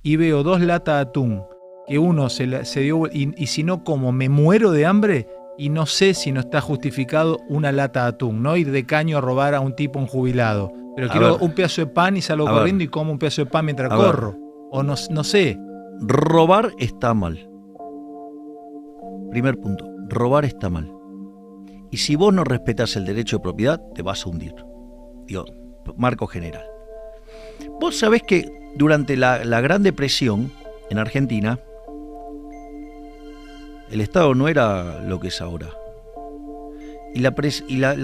y veo 2 latas de atún, que uno se dio, y si no como me muero de hambre, y no sé si no está justificado una lata de atún, no ir de caño a robar a un tipo, un jubilado, pero quiero un pedazo de pan y salgo corriendo y como un pedazo de pan mientras corro, o no sé. Robar está mal. Primer punto, robar está mal. Y si vos no respetás el derecho de propiedad, te vas a hundir. Digo, marco general. Vos sabés que durante la Gran Depresión en Argentina, el Estado no era lo que es ahora. Y la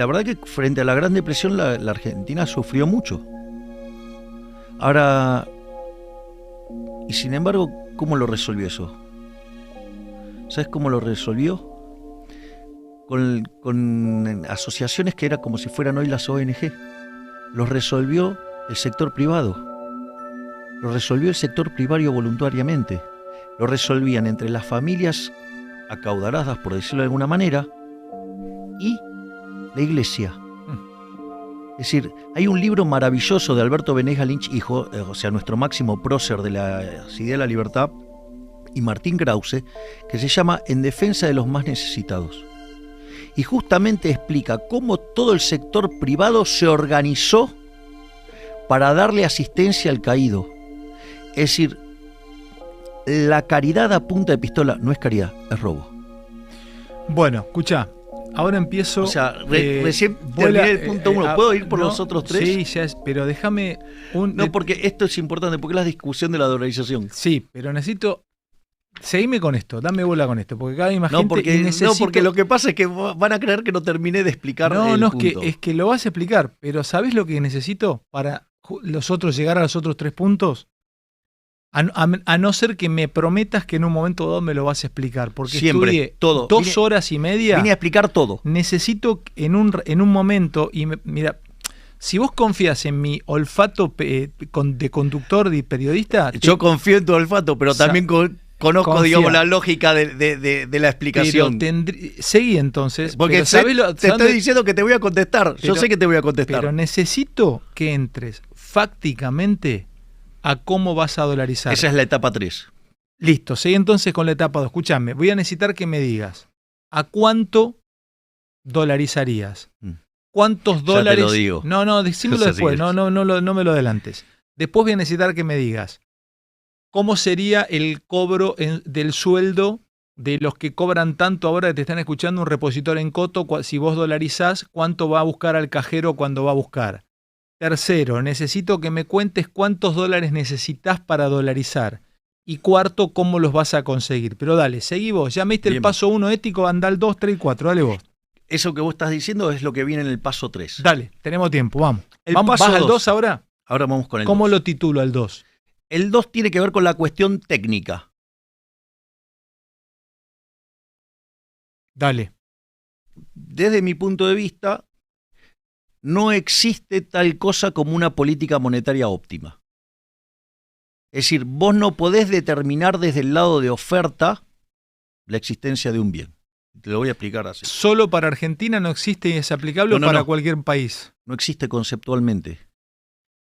verdad que frente a la Gran Depresión la Argentina sufrió mucho. Ahora, y sin embargo, ¿cómo lo resolvió eso? ¿Sabes cómo lo resolvió? Con asociaciones que eran como si fueran hoy las ONG. Los resolvió el sector privado. Lo resolvió el sector primario voluntariamente. Lo resolvían entre las familias acaudaladas, por decirlo de alguna manera, y la iglesia. Es decir, hay un libro maravilloso de Alberto Beneja Lynch, hijo, o sea, nuestro máximo prócer de la idea de la libertad, y Martín Krause, que se llama En defensa de los más necesitados. Y justamente explica cómo todo el sector privado se organizó para darle asistencia al caído. Es decir, la caridad a punta de pistola no es caridad, es robo. Bueno, escuchá, ahora empiezo... O sea, recién terminé el punto 1. ¿Puedo ir por los otros 3? Sí, ya pero déjame... No, porque esto es importante, porque es la discusión de la dolarización. Sí, pero necesito... Seguime con esto, dame bola con esto, porque cada vez más gente... No, porque lo que pasa es que van a creer que no terminé de explicar el punto. Es que lo vas a explicar, pero ¿sabés lo que necesito para llegar a los otros 3 puntos? A no ser que me prometas que en un momento dado me lo vas a explicar, porque siempre, estudié todo. 2 horas y media. Vine a explicar todo. Necesito en un momento, y mira, si vos confías en mi olfato de conductor y periodista... Yo confío en tu olfato, pero también conozco, digamos, la lógica de la explicación. Seguí entonces. Porque te estoy diciendo que te voy a contestar. Yo sé que te voy a contestar. Pero necesito que entres fácticamente a cómo vas a dolarizar. Esa es la etapa 3. Listo, seguí entonces con la etapa 2. Escúchame, voy a necesitar que me digas ¿a cuánto dolarizarías? ¿Cuántos dólares? Ya te lo digo. No, decímelo después, no me lo adelantes. Después voy a necesitar que me digas ¿cómo sería el cobro del sueldo de los que cobran tanto ahora que te están escuchando un repositor en Coto? Si vos dolarizás, ¿cuánto va a buscar al cajero cuando va a buscar? Tercero, necesito que me cuentes cuántos dólares necesitas para dolarizar. Y cuarto, cómo los vas a conseguir. Pero dale, seguí vos. Ya me diste el paso 1 ético, anda al 2, 3 y 4. Dale vos. Eso que vos estás diciendo es lo que viene en el paso 3. Dale, tenemos tiempo, vamos. ¿Vas al 2 ahora? Ahora vamos con el 2. ¿Cómo lo titulo al 2? El 2 tiene que ver con la cuestión técnica. Dale. Desde mi punto de vista, no existe tal cosa como una política monetaria óptima. Es decir, vos no podés determinar desde el lado de oferta la existencia de un bien. Te lo voy a explicar así. ¿Solo para Argentina no existe y es aplicable para cualquier país? No existe conceptualmente.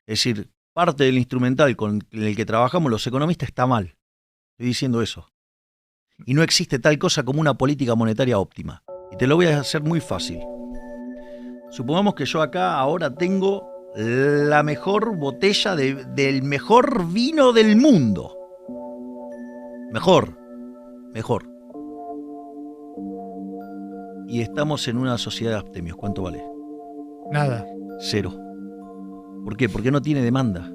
Es decir, parte del instrumental con el que trabajamos los economistas está mal. Estoy diciendo eso. Y no existe tal cosa como una política monetaria óptima. Y te lo voy a hacer muy fácil. Supongamos que yo acá ahora tengo la mejor botella del mejor vino del mundo. Mejor. Y estamos en una sociedad de abstemios. ¿Cuánto vale? Nada. 0. ¿Por qué? Porque no tiene demanda.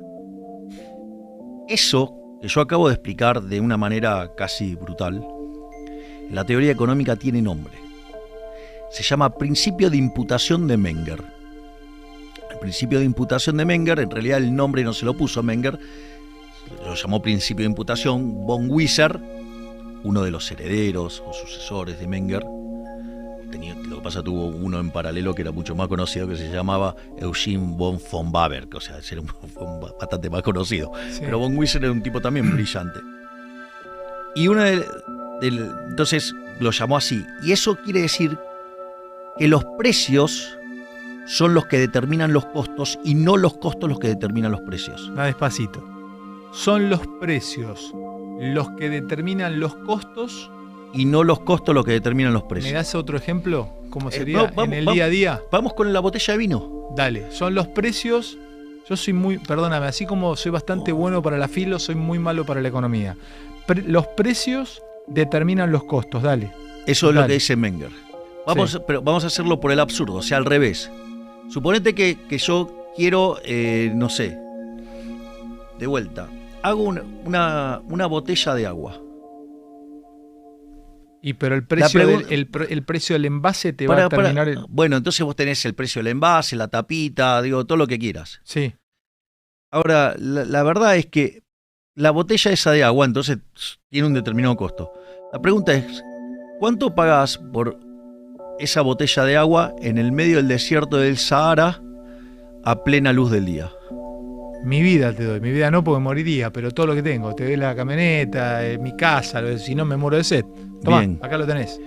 Eso que yo acabo de explicar de una manera casi brutal, en la teoría económica tiene nombre. Se llama principio de imputación de Menger. El principio de imputación de Menger, en realidad el nombre no se lo puso Menger, lo llamó principio de imputación von Wieser, uno de los herederos o sucesores de Menger. Lo que pasa, tuvo uno en paralelo que era mucho más conocido, que se llamaba Eugen von Baberg, o sea, era bastante más conocido. Sí. Pero von Wieser era un tipo también brillante. Y entonces lo llamó así. Y eso quiere decir que los precios son los que determinan los costos y no los costos los que determinan los precios. Va despacito. ¿Son los precios los que determinan los costos? Y no los costos los que determinan los ¿Me precios. das otro ejemplo? ¿Cómo sería No, en el día a día? Vamos con la botella de vino. Dale, son los precios. Yo soy muy, perdóname, así como soy bastante bueno para la filo, soy muy malo para la economía. Los precios determinan los costos, dale. Eso es lo Dale. que dice Menger. Sí. Pero vamos a hacerlo por el absurdo, o sea, al revés. Suponete que yo quiero, no sé, de vuelta, hago una botella de agua. Pero el precio, pregunta- el precio del envase te va a determinar... Bueno, entonces vos tenés el precio del envase, la tapita, digo, todo lo que quieras. Sí, Ahora, la verdad es que la botella esa de agua, entonces, tiene un determinado costo. La pregunta es, ¿cuánto pagás por esa botella de agua en el medio del desierto del Sahara a plena luz del día? mi vida te doy, mi vida no porque moriría, pero todo lo que tengo, te doy la camioneta, mi casa, si no me muero de sed. Tomá, Bien. acá lo tenés.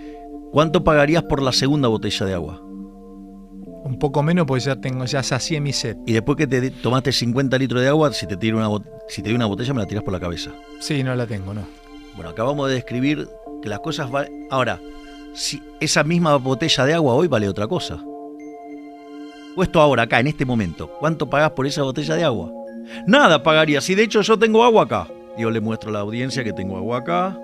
¿Cuánto pagarías por la segunda botella de agua? Un poco menos porque ya sacié mi sed. Y después que te tomaste 50 litros de agua, si te doy una botella me la tirás por la cabeza. Sí, no la tengo, no. Bueno, acabamos de describir que las cosas valen... Ahora, si esa misma botella de agua hoy vale otra cosa. Puesto ahora, acá, en este momento, ¿cuánto pagás por esa botella de agua? Nada pagaría, si de hecho yo tengo agua acá. Yo le muestro a la audiencia que tengo agua acá.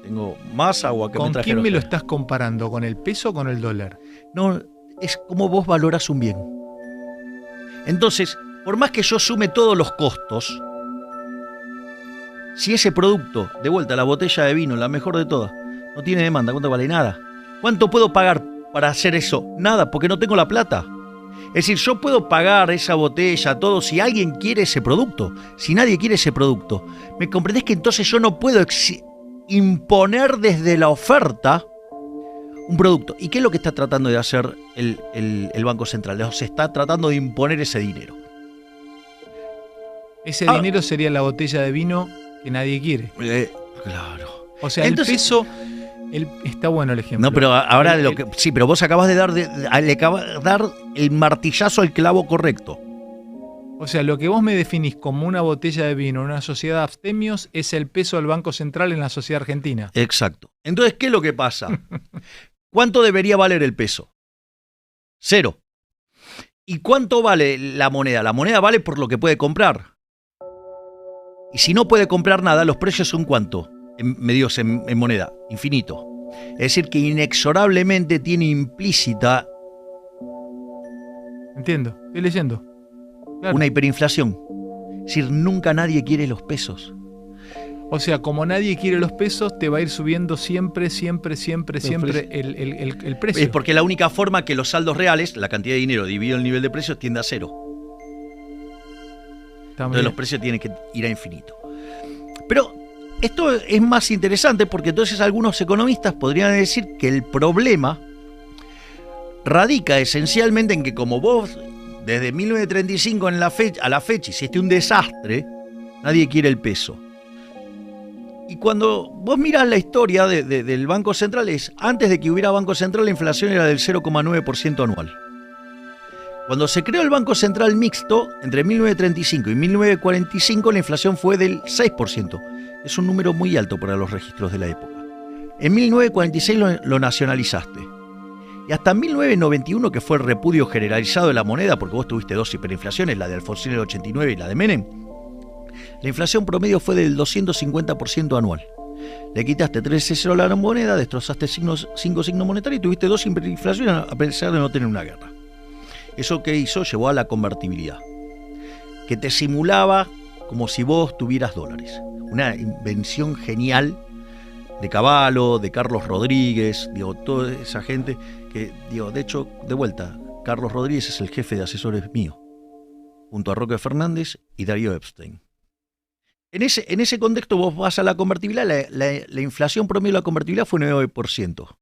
Tengo más agua que me ¿Con trajeron. quién me lo estás comparando? ¿Con el peso o con el dólar? No, es como vos valorás un bien. Entonces, por más que yo sume todos los costos, si ese producto, de vuelta, la botella de vino, la mejor de todas, no tiene demanda, ¿cuánto vale? Nada. ¿Cuánto puedo pagar para hacer eso? Nada, porque no tengo la plata. Es decir, yo puedo pagar esa botella, todo, si alguien quiere ese producto. Si nadie quiere ese producto, ¿me comprendés que entonces yo no puedo imponer desde la oferta un producto? ¿Y qué es lo que está tratando de hacer el Banco Central? Se está tratando de imponer ese dinero. Ese dinero sería la botella de vino que nadie quiere. Claro. O sea, Entonces, el peso... está bueno el ejemplo. No, pero ahora sí, pero vos acabas de le acabas de dar el martillazo al clavo correcto. O sea, lo que vos me definís como una botella de vino en una sociedad de abstemios es el peso del Banco Central en la sociedad argentina. Exacto. Entonces, ¿qué es lo que pasa? ¿Cuánto debería valer el peso? 0. ¿Y cuánto vale la moneda? La moneda vale por lo que puede comprar. Y si no puede comprar nada, los precios son ¿cuánto? Medidos en moneda, infinito. Es decir, que inexorablemente tiene implícita Entiendo, estoy leyendo. Claro. una hiperinflación. Es decir, nunca nadie quiere los pesos. O sea, como nadie quiere los pesos, te va a ir subiendo siempre el precio. Es porque la única forma que los saldos reales, la cantidad de dinero dividido el nivel de precios, tiende a 0. Entonces los precios tienen que ir a infinito. Pero esto es más interesante porque entonces algunos economistas podrían decir que el problema radica esencialmente en que como vos desde 1935 a la fecha hiciste un desastre, nadie quiere el peso. Y cuando vos mirás la historia del Banco Central, antes de que hubiera Banco Central la inflación era del 0,9% anual. Cuando se creó el Banco Central mixto, entre 1935 y 1945 la inflación fue del 6%. Es un número muy alto para los registros de la época. En 1946 lo nacionalizaste. Y hasta 1991, que fue el repudio generalizado de la moneda, porque vos tuviste dos hiperinflaciones, la de Alfonsín en el 89 y la de Menem, la inflación promedio fue del 250% anual. Le quitaste 13 a la moneda, destrozaste 5 signos monetarios y tuviste dos hiperinflaciones a pesar de no tener una guerra. ¿Eso qué hizo? Llevó a la convertibilidad, que te simulaba como si vos tuvieras dólares. Una invención genial de Cavallo, de Carlos Rodríguez, toda esa gente que, de hecho, de vuelta, Carlos Rodríguez es el jefe de asesores mío, junto a Roque Fernández y Darío Epstein. En ese contexto vos vas a la convertibilidad, la inflación promedio de la convertibilidad fue 9%,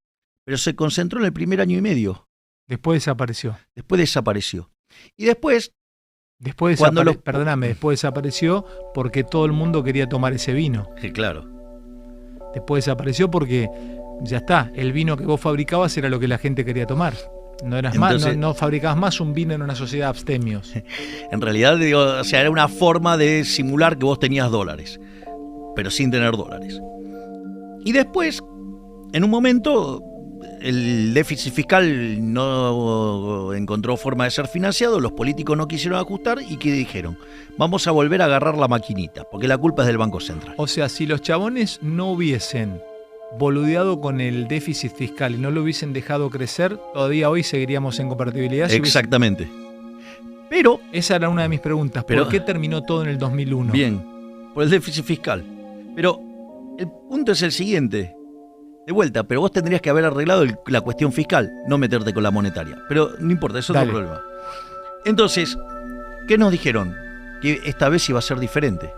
pero se concentró en el primer año y medio. Después desapareció. Después desapareció. Y después perdóname, después desapareció porque todo el mundo quería tomar ese vino. Sí, claro. Después desapareció porque ya está, el vino que vos fabricabas era lo que la gente quería tomar. No eras entonces, no fabricabas más un vino en una sociedad de abstemios. En realidad, digo, o sea, era una forma de simular que vos tenías dólares, pero sin tener dólares. Y después, en un momento, el déficit fiscal no encontró forma de ser financiado, los políticos no quisieron ajustar y ¿qué dijeron? Vamos a volver a agarrar la maquinita, porque la culpa es del Banco Central. O sea, si los chabones no hubiesen boludeado con el déficit fiscal y no lo hubiesen dejado crecer, todavía hoy seguiríamos en compatibilidad. Exactamente. Pero esa era una de mis preguntas. ¿Por qué terminó todo en el 2001? Bien, por el déficit fiscal. Pero el punto es el siguiente. De vuelta, pero vos tendrías que haber arreglado la cuestión fiscal, no meterte con la monetaria. Pero no importa, eso es otro problema. Entonces, ¿qué nos dijeron? Que esta vez iba a ser diferente.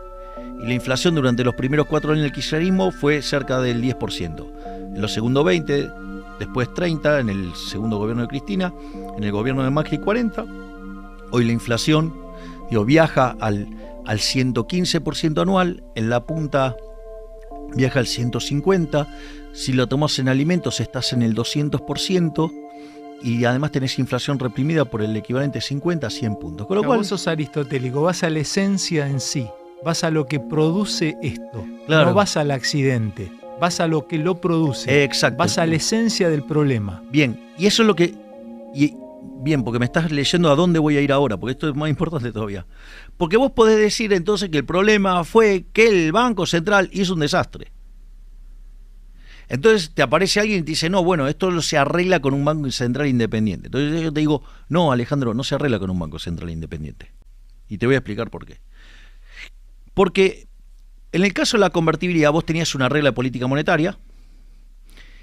Y la inflación durante los primeros 4 años del kirchnerismo fue cerca del 10%. En los segundos 20%, después 30%, en el segundo gobierno de Cristina, en el gobierno de Macri 40%. Hoy la inflación viaja al 115% anual, en la punta viaja al 150%. Si lo tomás en alimentos estás en el 200%. Y además tenés inflación reprimida por el equivalente 50 a 100 puntos. Con lo cual, vos sos aristotélico, vas a la esencia en sí. Vas a lo que produce esto, claro. No vas al accidente, vas a lo que lo produce. Exacto. Vas a la esencia del problema. Bien, y eso es lo que... Bien, porque me estás leyendo a dónde voy a ir ahora, porque esto es más importante todavía. Porque vos podés decir entonces que el problema fue que el Banco Central hizo un desastre. Entonces te aparece alguien y te dice, no, bueno, esto se arregla con un Banco Central independiente. Entonces yo te digo, no, Alejandro, no se arregla con un Banco Central independiente. Y te voy a explicar por qué. Porque en el caso de la convertibilidad vos tenías una regla de política monetaria.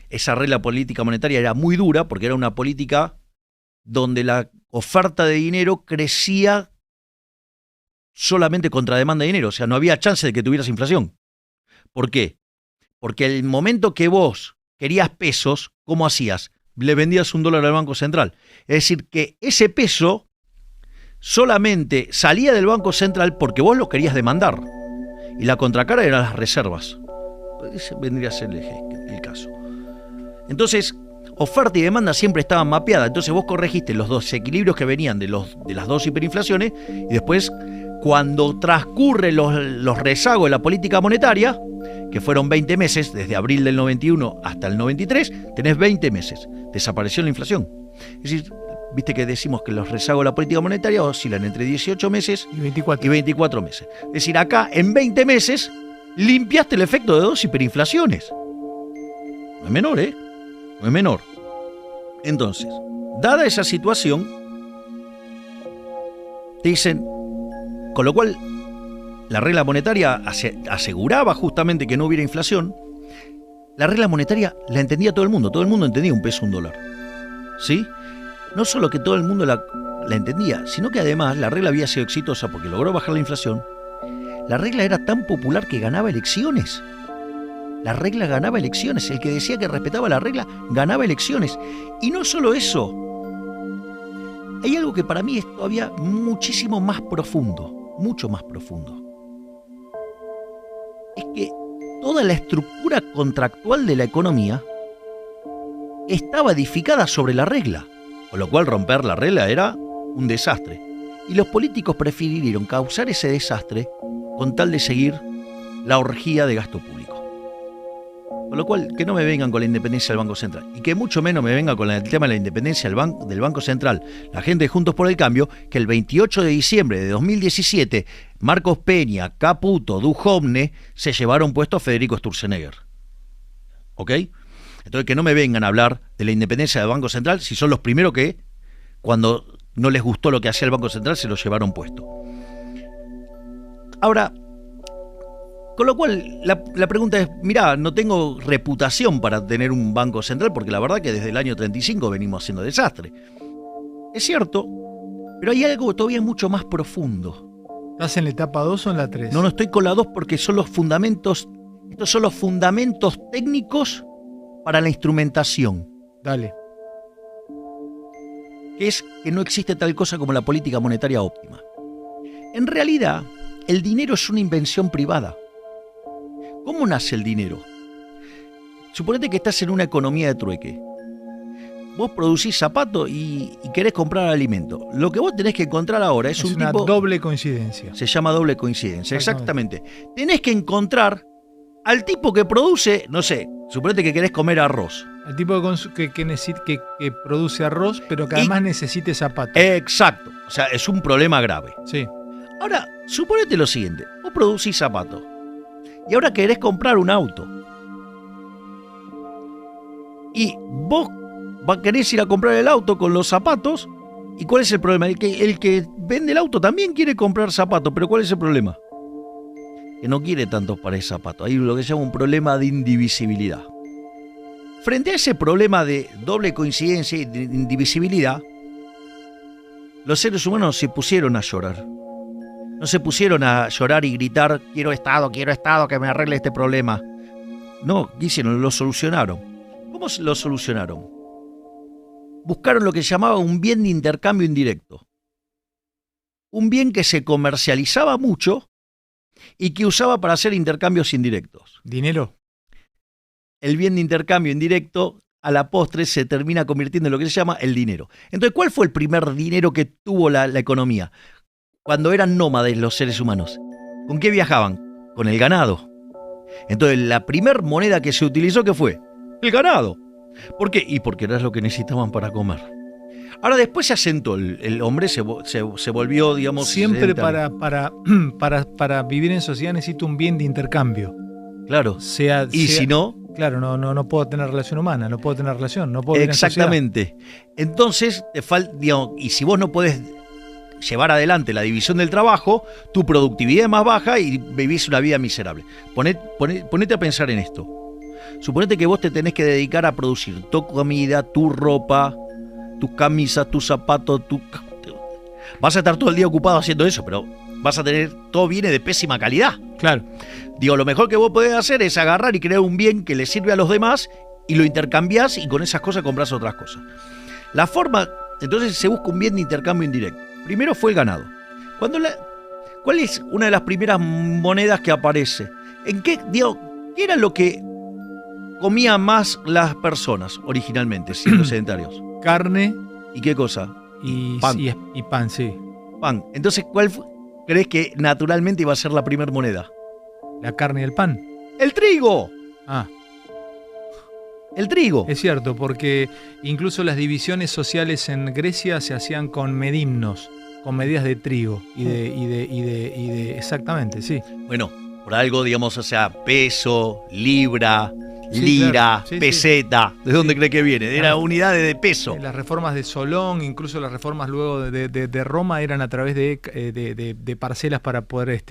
Esa regla política monetaria era muy dura porque era una política donde la oferta de dinero crecía solamente contra demanda de dinero. O sea, no había chance de que tuvieras inflación. ¿Por qué? Porque el momento que vos querías pesos, ¿cómo hacías? Le vendías $1 al Banco Central. Es decir, que ese peso solamente salía del Banco Central porque vos lo querías demandar. Y la contracara eran las reservas. Ese vendría a ser el caso. Entonces, oferta y demanda siempre estaban mapeadas. Entonces vos corregiste los desequilibrios que venían de las dos hiperinflaciones y después, cuando transcurren los rezagos de la política monetaria, que fueron 20 meses, desde abril del 91 hasta el 93, tenés 20 meses. Desapareció la inflación. Es decir, viste que decimos que los rezagos de la política monetaria oscilan entre 18 meses y 24 meses. Es decir, acá en 20 meses limpiaste el efecto de 2 hiperinflaciones. No es menor, ¿eh? No es menor. Entonces, dada esa situación, te dicen, con lo cual la regla monetaria aseguraba justamente que no hubiera inflación. La regla monetaria la entendía todo el mundo entendía un peso, $1. ¿Sí? No solo que todo el mundo la entendía, sino que además la regla había sido exitosa porque logró bajar la inflación. La regla era tan popular que ganaba elecciones. La regla ganaba elecciones. El que decía que respetaba la regla ganaba elecciones. Y no solo eso. Hay algo que para mí es todavía muchísimo más profundo, mucho más profundo. Es que toda la estructura contractual de la economía estaba edificada sobre la regla. Con lo cual romper la regla era un desastre. Y los políticos prefirieron causar ese desastre con tal de seguir la orgía de gasto público. Con lo cual, que no me vengan con la independencia del Banco Central. Y que mucho menos me vengan con el tema de la independencia del Banco Central. La gente de Juntos por el Cambio, que el 28 de diciembre de 2017, Marcos Peña, Caputo, Duhovne, se llevaron puesto a Federico Sturzenegger. ¿Ok? Entonces, que no me vengan a hablar de la independencia del Banco Central si son los primeros que, cuando no les gustó lo que hacía el Banco Central, se lo llevaron puesto. Ahora, con lo cual, la pregunta es, mirá, no tengo reputación para tener un Banco Central porque la verdad que desde el año 35 venimos haciendo desastre. Es cierto, pero hay algo todavía mucho más profundo. ¿Estás en la etapa 2 o en la 3? No estoy con la 2 porque son los fundamentos, estos son los fundamentos técnicos para la instrumentación. Dale. Que es que no existe tal cosa como la política monetaria óptima. En realidad, el dinero es una invención privada. ¿Cómo nace el dinero? Suponete que estás en una economía de trueque. vos producís zapatos y querés comprar alimento. Lo que vos tenés que encontrar ahora es un una tipo... doble coincidencia. Se llama doble coincidencia, exactamente. Tenés que encontrar al tipo que produce, no sé, suponete que querés comer arroz. El tipo que produce arroz, pero que además necesite zapatos. Exacto. O sea, es un problema grave. Sí. Ahora, suponete lo siguiente. Vos producís zapatos. Y ahora querés comprar un auto. Y vos querés ir a comprar el auto con los zapatos. ¿Y cuál es el problema? El que vende el auto también quiere comprar zapatos. Pero ¿cuál es el problema? Que no quiere tantos pares de zapatos. Hay lo que se llama un problema de indivisibilidad. Frente a ese problema de doble coincidencia y de indivisibilidad, los seres humanos se pusieron a llorar. No se pusieron a llorar y gritar, quiero Estado, que me arregle este problema. No, ¿qué hicieron? Lo solucionaron. ¿Cómo lo solucionaron? Buscaron lo que llamaba un bien de intercambio indirecto. Un bien que se comercializaba mucho y que usaba para hacer intercambios indirectos. ¿Dinero? El bien de intercambio indirecto a la postre se termina convirtiendo en lo que se llama el dinero. Entonces, ¿cuál fue el primer dinero que tuvo la economía? Cuando eran nómades los seres humanos. ¿Con qué viajaban? Con el ganado. Entonces, la primer moneda que se utilizó, ¿qué fue? El ganado. ¿Por qué? Y porque era lo que necesitaban para comer. Ahora después se asentó, el hombre se volvió, digamos... Siempre para vivir en sociedad necesito un bien de intercambio. Claro. Si no... Claro, no puedo tener relación humana, no puedo tener relación, no puedo vivir en sociedad. Exactamente. Entonces, te falta, digamos, y si vos no podés llevar adelante la división del trabajo, tu productividad es más baja y vivís una vida miserable. Ponete a pensar en esto. Suponete que vos te tenés que dedicar a producir tu comida, tu ropa, tus camisas, tus zapatos, vas a estar todo el día ocupado haciendo eso, pero vas a tener, todo viene de pésima calidad. Claro. Digo, lo mejor que vos podés hacer es agarrar y crear un bien que le sirve a los demás y lo intercambiás y con esas cosas comprás otras cosas. La forma, entonces se busca un bien de intercambio indirecto. Primero fue el ganado. ¿Cuál es una de las primeras monedas que aparece? ¿Qué era lo que comían más las personas originalmente, siendo sedentarios? Carne. ¿Y qué cosa? Y pan, sí. Pan. Entonces, ¿cuál crees que naturalmente iba a ser la primera moneda? La carne y el pan. ¡El trigo! Ah. El trigo. Es cierto, porque incluso las divisiones sociales en Grecia se hacían con medimnos, con medidas de trigo y de exactamente, sí. Bueno, por algo, digamos, o sea, peso, libra, sí, lira, claro. Sí, peseta. ¿De dónde cree que viene? Era unidades de peso. Las reformas de Solón, incluso las reformas luego de Roma eran a través de parcelas para poder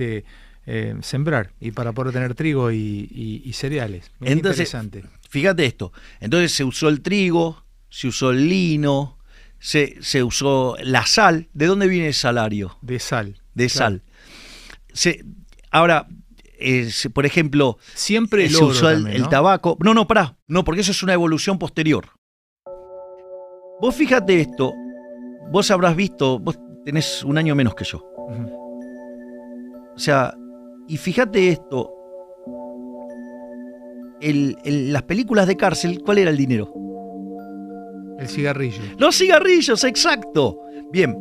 sembrar y para poder tener trigo y cereales. Muy interesante. Fíjate esto. Entonces se usó el trigo, se usó el lino, se usó la sal. ¿De dónde viene el salario? De sal. De sal. Ahora, por ejemplo, siempre se usó el tabaco. No, porque eso es una evolución posterior. Vos fíjate esto, vos habrás visto, vos tenés un año menos que yo. O sea, y fíjate esto, las películas de cárcel, ¿cuál era el dinero? El cigarrillo. Los cigarrillos, exacto. Bien,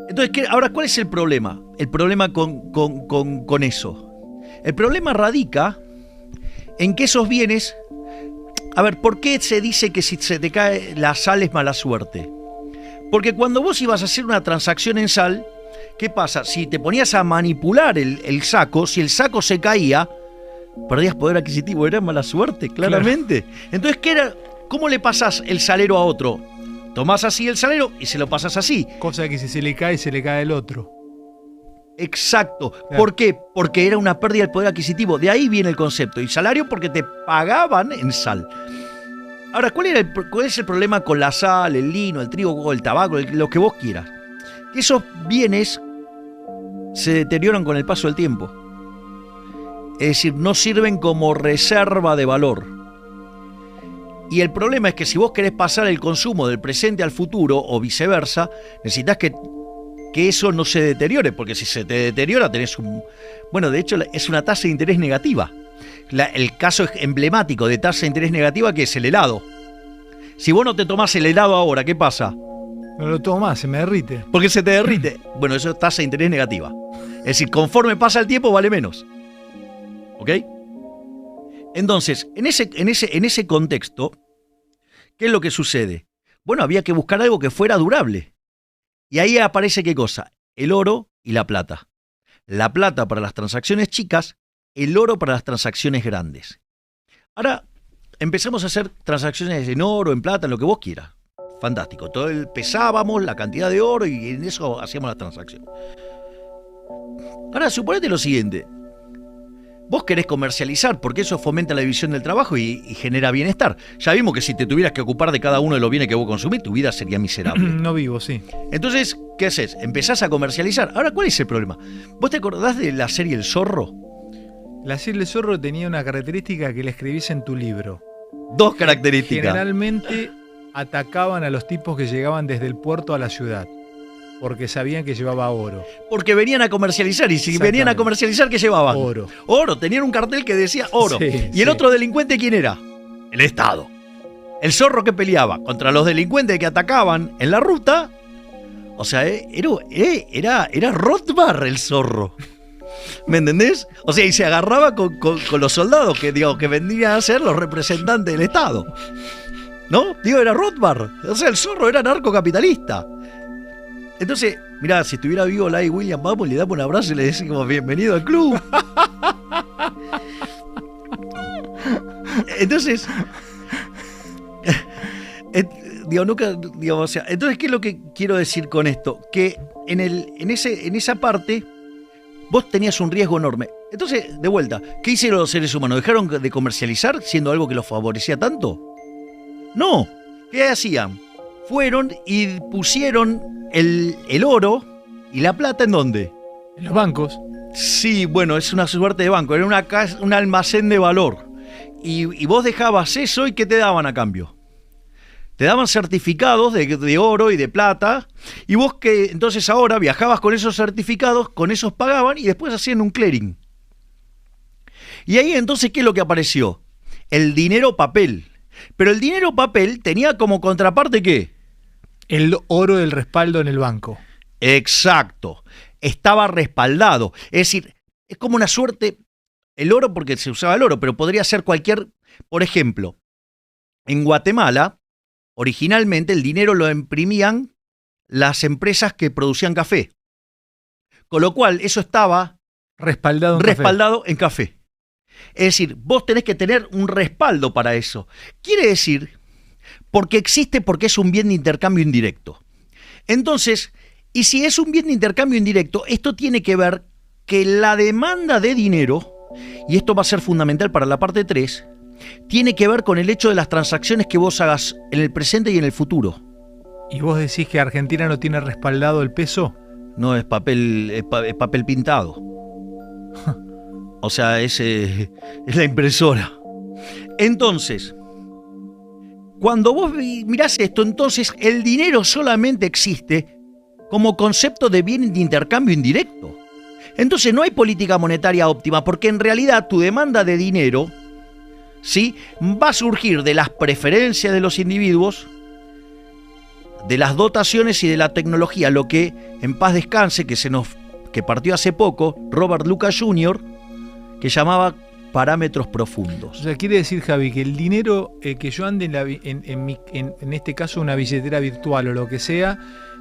entonces, ahora, ¿cuál es el problema? El problema con eso. El problema radica en que esos bienes... A ver, ¿por qué se dice que si se te cae la sal es mala suerte? Porque cuando vos ibas a hacer una transacción en sal, ¿qué pasa? Si te ponías a manipular el saco, si el saco se caía, perdías poder adquisitivo, era mala suerte, claramente. Claro. Entonces, ¿cómo le pasás el salero a otro? Tomás así el salero y se lo pasás así. Cosa que si se le cae el otro. Exacto. Claro. ¿Por qué? Porque era una pérdida del poder adquisitivo. De ahí viene el concepto. Y salario porque te pagaban en sal. Ahora, ¿cuál es el problema con la sal, el lino, el trigo, el tabaco, lo que vos quieras? Que esos bienes se deterioran con el paso del tiempo. Es decir, no sirven como reserva de valor. Y el problema es que si vos querés pasar el consumo del presente al futuro o viceversa, necesitas que eso no se deteriore, porque si se te deteriora tenés Bueno, de hecho es una tasa de interés negativa. El caso emblemático de tasa de interés negativa que es el helado. Si vos no te tomás el helado ahora, ¿qué pasa? No lo tomo más, se me derrite. Porque se te derrite. Bueno, eso es tasa de interés negativa. Es decir, conforme pasa el tiempo vale menos. ¿Ok? Entonces, en ese contexto, ¿qué es lo que sucede? Bueno, había que buscar algo que fuera durable. Y ahí aparece ¿qué cosa? El oro y la plata. La plata para las transacciones chicas, el oro para las transacciones grandes. Ahora empezamos a hacer transacciones en oro, en plata, en lo que vos quieras. Fantástico. Pesábamos la cantidad de oro y en eso hacíamos la transacción. Ahora, suponete lo siguiente. Vos querés comercializar porque eso fomenta la división del trabajo y genera bienestar. Ya vimos que si te tuvieras que ocupar de cada uno de los bienes que vos consumís, tu vida sería miserable. No vivo, sí. Entonces, ¿qué haces? Empezás a comercializar. Ahora, ¿cuál es el problema? ¿Vos te acordás de la serie El Zorro? La serie El Zorro tenía una característica que le escribís en tu libro. Dos características. Generalmente atacaban a los tipos que llegaban desde el puerto a la ciudad, porque sabían que llevaba oro. Porque venían a comercializar, y si venían a comercializar, ¿qué llevaban? Oro. Oro, tenían un cartel que decía oro. Sí, ¿Y el otro delincuente quién era? El Estado. El zorro que peleaba contra los delincuentes que atacaban en la ruta. O sea, era Rothbard el zorro. ¿Me entendés? O sea, y se agarraba con los soldados que vendrían a ser los representantes del Estado. ¿No? Era Rothbard. O sea, el zorro era narcocapitalista. Entonces, mirá, si estuviera vivo Lai William, vamos, le damos un abrazo y le decimos bienvenido al club. Entonces, entonces, ¿qué es lo que quiero decir con esto? Que en esa parte vos tenías un riesgo enorme. Entonces, de vuelta, ¿qué hicieron los seres humanos? ¿Dejaron de comercializar siendo algo que los favorecía tanto? No. ¿Qué hacían? Fueron y pusieron el oro y la plata ¿en dónde? En los bancos. Sí, bueno, es una suerte de banco. Era un almacén de valor. Y vos dejabas eso y ¿qué te daban a cambio? Te daban certificados de oro y de plata. Y vos que entonces ahora viajabas con esos certificados, con esos pagaban y después hacían un clearing. Y ahí entonces, ¿qué es lo que apareció? El dinero papel. Pero el dinero papel tenía como contraparte ¿qué? El oro del respaldo en el banco. Exacto. Estaba respaldado. Es decir, es como una suerte. El oro porque se usaba el oro, pero podría ser cualquier. Por ejemplo, en Guatemala, originalmente el dinero lo imprimían las empresas que producían café. Con lo cual, eso estaba respaldado en café. Es decir, vos tenés que tener un respaldo para eso. Quiere decir, porque es un bien de intercambio indirecto. Entonces, y si es un bien de intercambio indirecto, esto tiene que ver que la demanda de dinero, y esto va a ser fundamental para la parte 3, tiene que ver con el hecho de las transacciones que vos hagas en el presente y en el futuro. ¿Y vos decís que Argentina no tiene respaldado el peso? No, es papel pintado. O sea, es la impresora. Entonces, cuando vos mirás esto, entonces el dinero solamente existe como concepto de bien de intercambio indirecto. Entonces no hay política monetaria óptima, porque en realidad tu demanda de dinero, ¿sí?, va a surgir de las preferencias de los individuos, de las dotaciones y de la tecnología, lo que en paz descanse, que partió hace poco, Robert Lucas Jr., que llamaba parámetros profundos. O sea, quiere decir, Javi, que el dinero que yo ande en este caso una billetera virtual o lo que sea,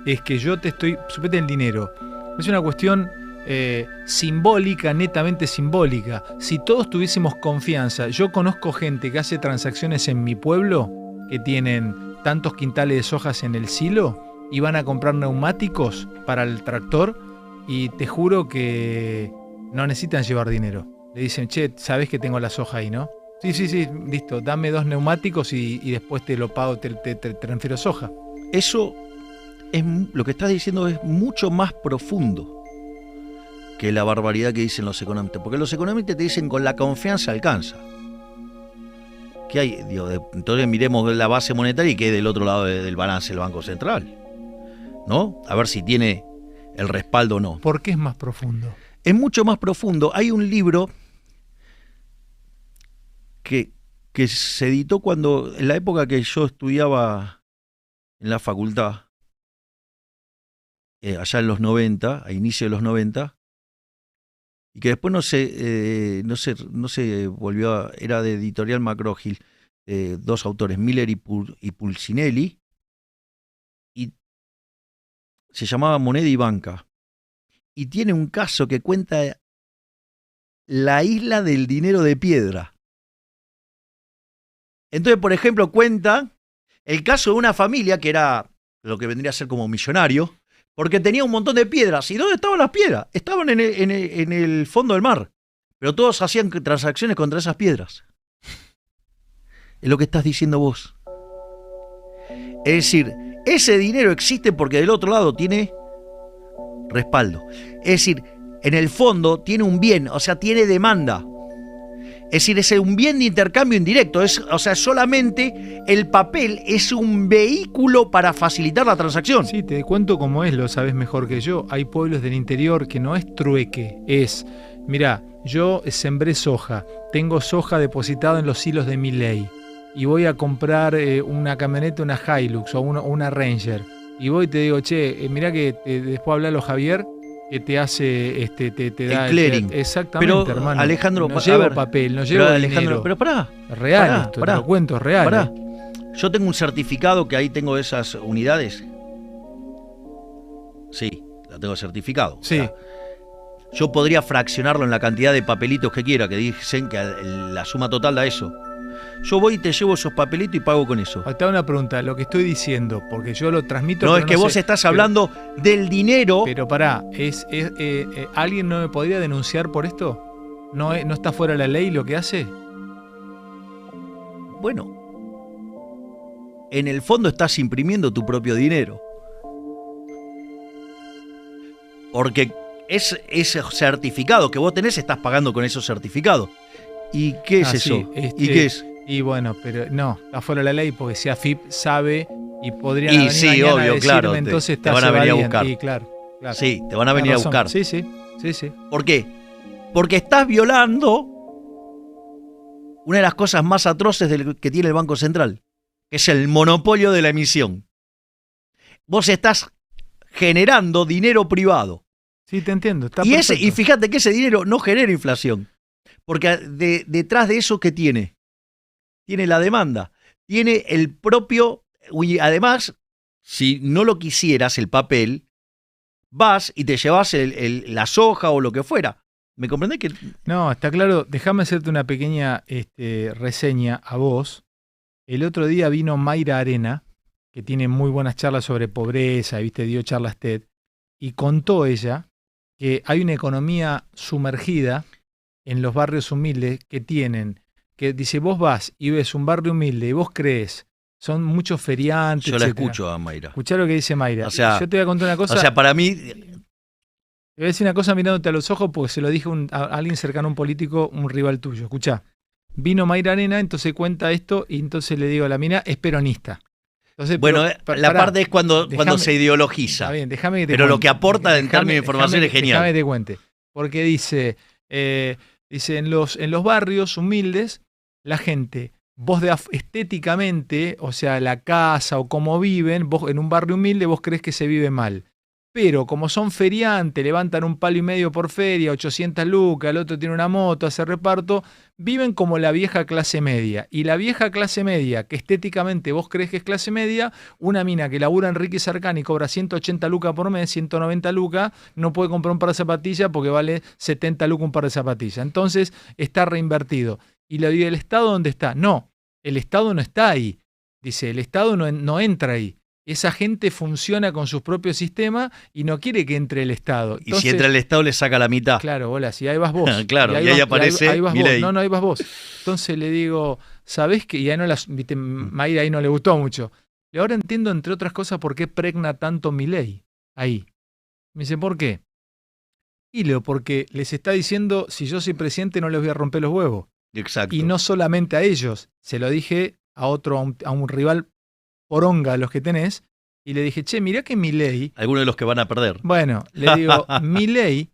es que yo te estoy... Supete el dinero. Es una cuestión simbólica, netamente simbólica. Si todos tuviésemos confianza, yo conozco gente que hace transacciones en mi pueblo que tienen tantos quintales de sojas en el silo y van a comprar neumáticos para el tractor y te juro que no necesitan llevar dinero. Le dicen, che, sabés que tengo la soja ahí, ¿no? Sí, listo, dame 2 neumáticos y después te lo pago, te transfiero soja. Eso es lo que estás diciendo, es mucho más profundo que la barbaridad que dicen los economistas. Porque los economistas te dicen con la confianza alcanza. ¿Qué hay? Entonces miremos la base monetaria y qué hay del otro lado del balance del Banco Central, ¿no? A ver si tiene el respaldo o no. ¿Por qué es más profundo? Es mucho más profundo. Hay un libro que que se editó en la época que yo estudiaba en la facultad, allá en los 90, a inicio de los 90, y que después no se volvió era de Editorial McGraw-Hill, dos autores, Miller y Pulcinelli, y se llamaba Moneda y Banca. Y tiene un caso que cuenta la isla del dinero de piedra. Entonces, por ejemplo, cuenta el caso de una familia que era lo que vendría a ser como millonario, porque tenía un montón de piedras. ¿Y dónde estaban las piedras? Estaban en el fondo del mar. Pero todos hacían transacciones contra esas piedras. Es lo que estás diciendo vos. Es decir, ese dinero existe porque del otro lado tiene respaldo. Es decir, en el fondo tiene un bien, o sea, tiene demanda. Es decir, es un bien de intercambio indirecto. O sea, solamente el papel es un vehículo para facilitar la transacción. Sí, te cuento cómo es, lo sabes mejor que yo. Hay pueblos del interior que no es trueque, es, mirá, yo sembré soja, tengo soja depositada en los hilos de mi ley y voy a comprar una camioneta, una Hilux o una Ranger. Y voy y te digo, che, mirá que después hablarlo Javier, que te hace, te da el clearing. Exactamente, pero, hermano. Alejandro, no llevo papel, no llevo dinero. Pero pará. Real, esto, te lo cuento, es real. Pará. Yo tengo un certificado que ahí tengo esas unidades. Sí, la tengo certificado. Sí. O sea, yo podría fraccionarlo en la cantidad de papelitos que quiera, que dicen que la suma total da eso. Yo voy y te llevo esos papelitos y pago con eso. Te hago una pregunta, lo que estoy diciendo, porque yo lo transmito... No, es que vos estás hablando del dinero... Pero pará, ¿alguien no me podría denunciar por esto? ¿No está fuera de la ley lo que hace? Bueno, en el fondo estás imprimiendo tu propio dinero. Porque ese certificado que vos tenés, estás pagando con esos certificados. ¿Y qué es eso? Sí, ¿Y qué es? Y bueno, pero no, está fuera de la ley porque si AFIP sabe y podrían venir sí, mañana obvio, a decirme, claro, entonces te van a venir a buscar. Sí, claro. Sí, te van a venir a buscar. Sí. ¿Por qué? Porque estás violando una de las cosas más atroces que tiene el Banco Central, que es el monopolio de la emisión. Vos estás generando dinero privado. Sí, te entiendo. Y fíjate que ese dinero no genera inflación. Porque detrás de eso, ¿qué tiene? Tiene la demanda. Tiene el propio... Y además, si no lo quisieras, el papel, vas y te llevas la soja o lo que fuera. ¿Me comprendés que...? No, está claro. Déjame hacerte una pequeña reseña a vos. El otro día vino Mayra Arena, que tiene muy buenas charlas sobre pobreza, ¿viste? Dio charlas TED, y contó ella que hay una economía sumergida en los barrios humildes que dice, vos vas y ves un barrio humilde y vos crees, son muchos feriantes, yo la etcétera. Escucho a Mayra. Escuchá lo que dice Mayra. O sea, yo te voy a contar una cosa. O sea, para mí... Te voy a decir una cosa mirándote a los ojos porque se lo dije a alguien cercano a un político, un rival tuyo. Escuchá, vino Mayra Arena, entonces cuenta esto y entonces le digo a la mina, es peronista. Entonces, bueno, la parte es cuando se ideologiza. Está bien, déjame que te Pero cuente. Lo que aporta en términos de información es genial. Déjame que te cuente. Porque dice, en los barrios humildes, la gente, estéticamente, o sea, la casa o cómo viven, vos en un barrio humilde vos crees que se vive mal. Pero como son feriantes, levantan un palo y medio por feria, 800 lucas, el otro tiene una moto, hace reparto, viven como la vieja clase media. Y la vieja clase media, que estéticamente vos crees que es clase media, una mina que labura en Ricky Sarcani y cobra 180 lucas por mes, 190 lucas, no puede comprar un par de zapatillas porque vale 70 lucas un par de zapatillas. Entonces está reinvertido. Y le digo, ¿el Estado dónde está? No, el Estado no está ahí. Dice, el Estado no entra ahí. Esa gente funciona con sus propios sistemas y no quiere que entre el Estado. Entonces, y si entra el Estado le saca la mitad. Claro, bola, si ahí vas vos. Claro, y ahí aparece ahí vas vos. Milei. No, ahí vas vos. Entonces le digo, ¿sabés qué? Y ahí viste, Mayra ahí no le gustó mucho. Y ahora entiendo, entre otras cosas, por qué pregna tanto Milei ahí. Me dice, ¿por qué? Y Leo, porque les está diciendo, si yo soy presidente no les voy a romper los huevos. Exacto. Y no solamente a ellos, se lo dije a un rival poronga, los que tenés, y le dije, che, mirá que Milei... Algunos de los que van a perder. Bueno, le digo, Milei